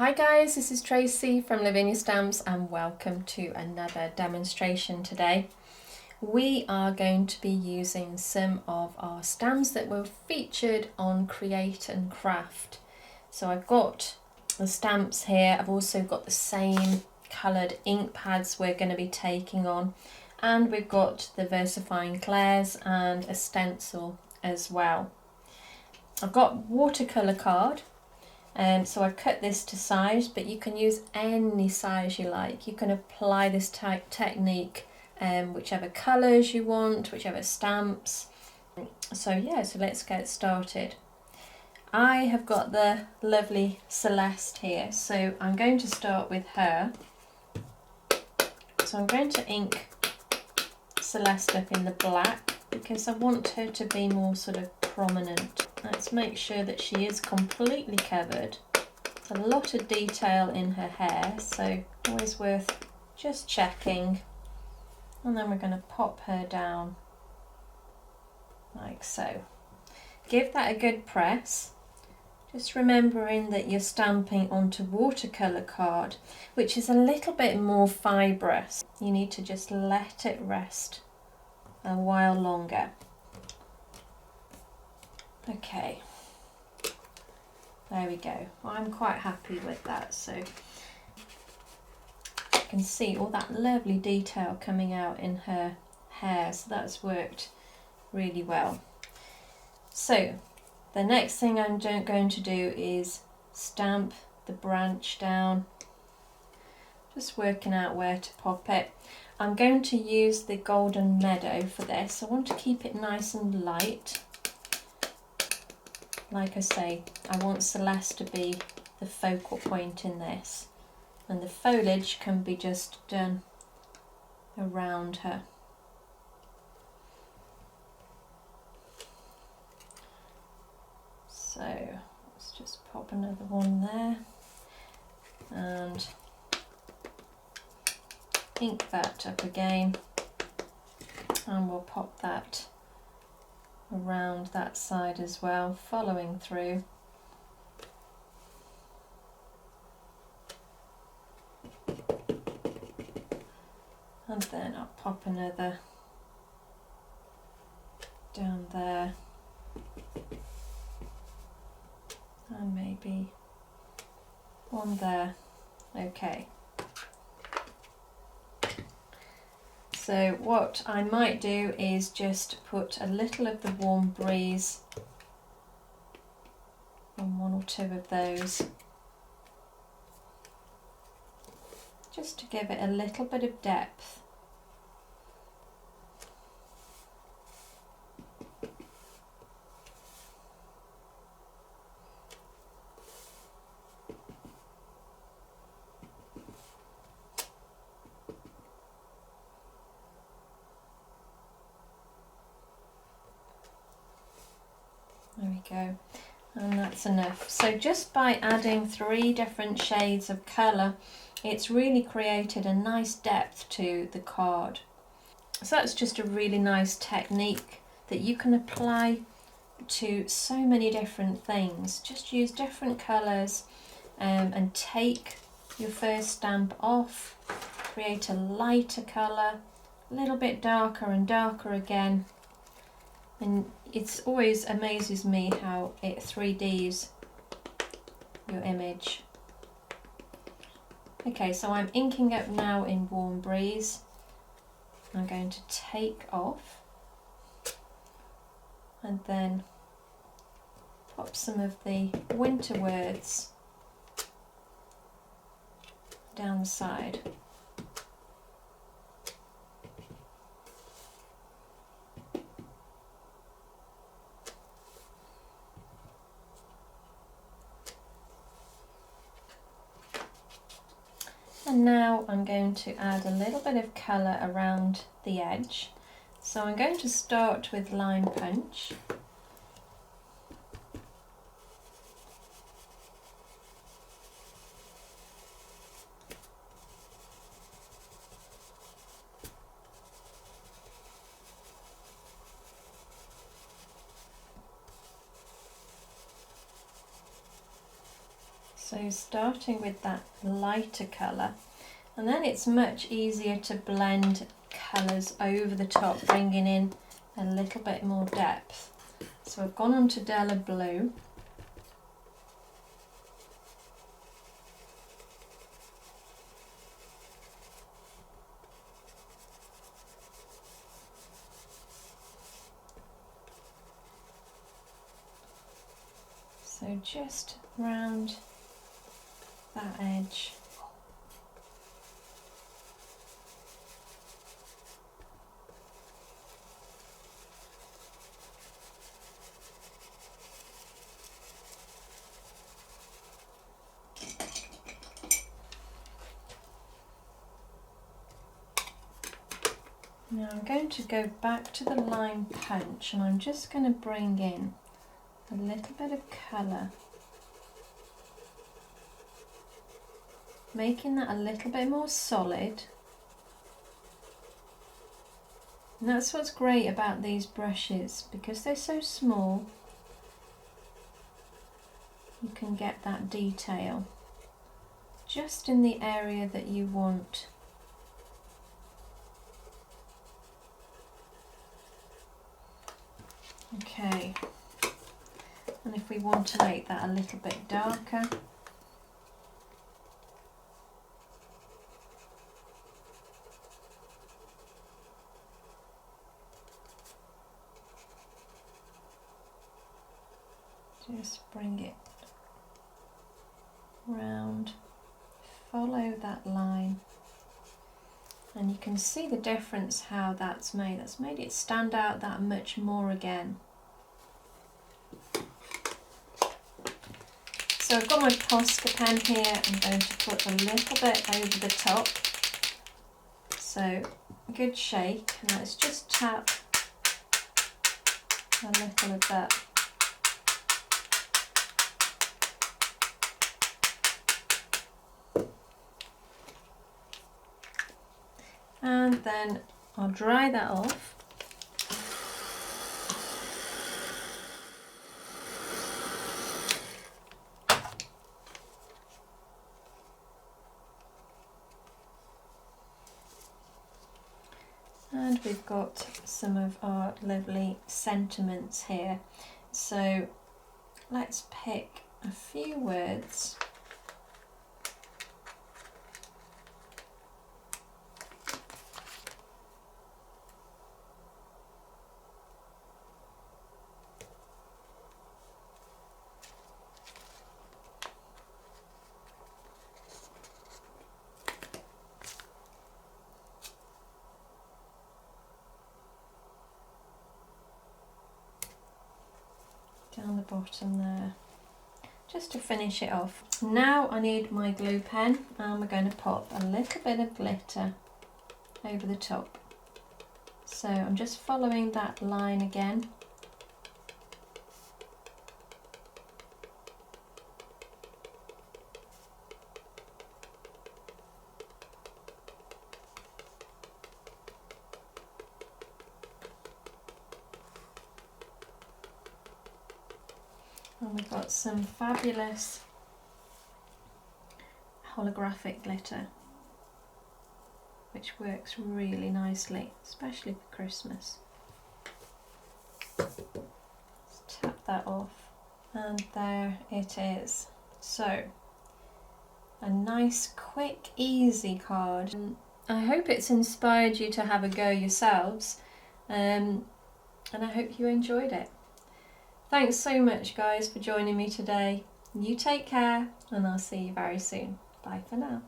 Hi guys, this is Tracey from Lavinia Stamps and welcome to another demonstration today. We are going to be using some of our stamps that were featured on Create and Craft. So I've got the stamps here, I've also got the same coloured ink pads we're going to be taking on, and we've got the VersaFine Clairs and a stencil as well. I've got watercolour card. So I've cut this to size, but you can use any size you like. You can apply this technique whichever colours you want, whichever stamps. So let's get started. I have got the lovely Celeste here, so I'm going to start with her. So I'm going to ink Celeste up in the black because I want her to be more sort of prominent. Let's make sure that she is completely covered. There's a lot of detail in her hair, so always worth just checking. And then we're going to pop her down like so. Give that a good press. Just remembering that you're stamping onto watercolour card, which is a little bit more fibrous. You need to just let it rest a while longer. Okay, there we go. I'm quite happy with that. So you can see all that lovely detail coming out in her hair, so that's worked really well. So the next thing I'm going to do is stamp the branch down, just working out where to pop it. I'm going to use the Golden Meadow for this. I want to keep it nice and light. Like I say, I want Celeste to be the focal point in this, and the foliage can be just done around her. So let's just pop another one there and ink that up again, and we'll pop that around that side as well, following through. And then I'll pop another down there, and maybe one there. Okay. So what I might do is just put a little of the Warm Breeze on one or two of those, just to give it a little bit of depth. There we go, and that's enough. So just by adding 3 different shades of colour, it's really created a nice depth to the card. So that's just a really nice technique that you can apply to so many different things. Just use different colours and take your first stamp off, create a lighter colour, a little bit darker and darker again. And it always amazes me how it 3Ds your image. Okay, so I'm inking up now in Warm Breeze. I'm going to take off and then pop some of the winter words down the side. And now I'm going to add a little bit of colour around the edge. So I'm going to start with Line Punch. So starting with that lighter colour, and then it's much easier to blend colours over the top, bringing in a little bit more depth. So I've gone on to Della Blue. So just round that edge. Now I'm going to go back to the line punch, and I'm just going to bring in a little bit of colour, making that a little bit more solid. And that's what's great about these brushes, because they're so small, you can get that detail just in the area that you want. Okay, and if we want to make that a little bit darker, just bring it round, follow that line, and you can see the difference how that's made it stand out that much more again. So I've got my Posca pen here. I'm going to put a little bit over the top, so a good shake, and let's just tap a little of that. And then I'll dry that off. And we've got some of our lovely sentiments here. So let's pick a few words. Down the bottom there, just to finish it off. Now I need my glue pen, and we're going to pop a little bit of glitter over the top. So I'm just following that line again. And we've got some fabulous holographic glitter, which works really nicely, especially for Christmas. Let's tap that off, and there it is. So, a nice, quick, easy card. I hope it's inspired you to have a go yourselves, and I hope you enjoyed it. Thanks so much, guys, for joining me today. You take care, and I'll see you very soon. Bye for now.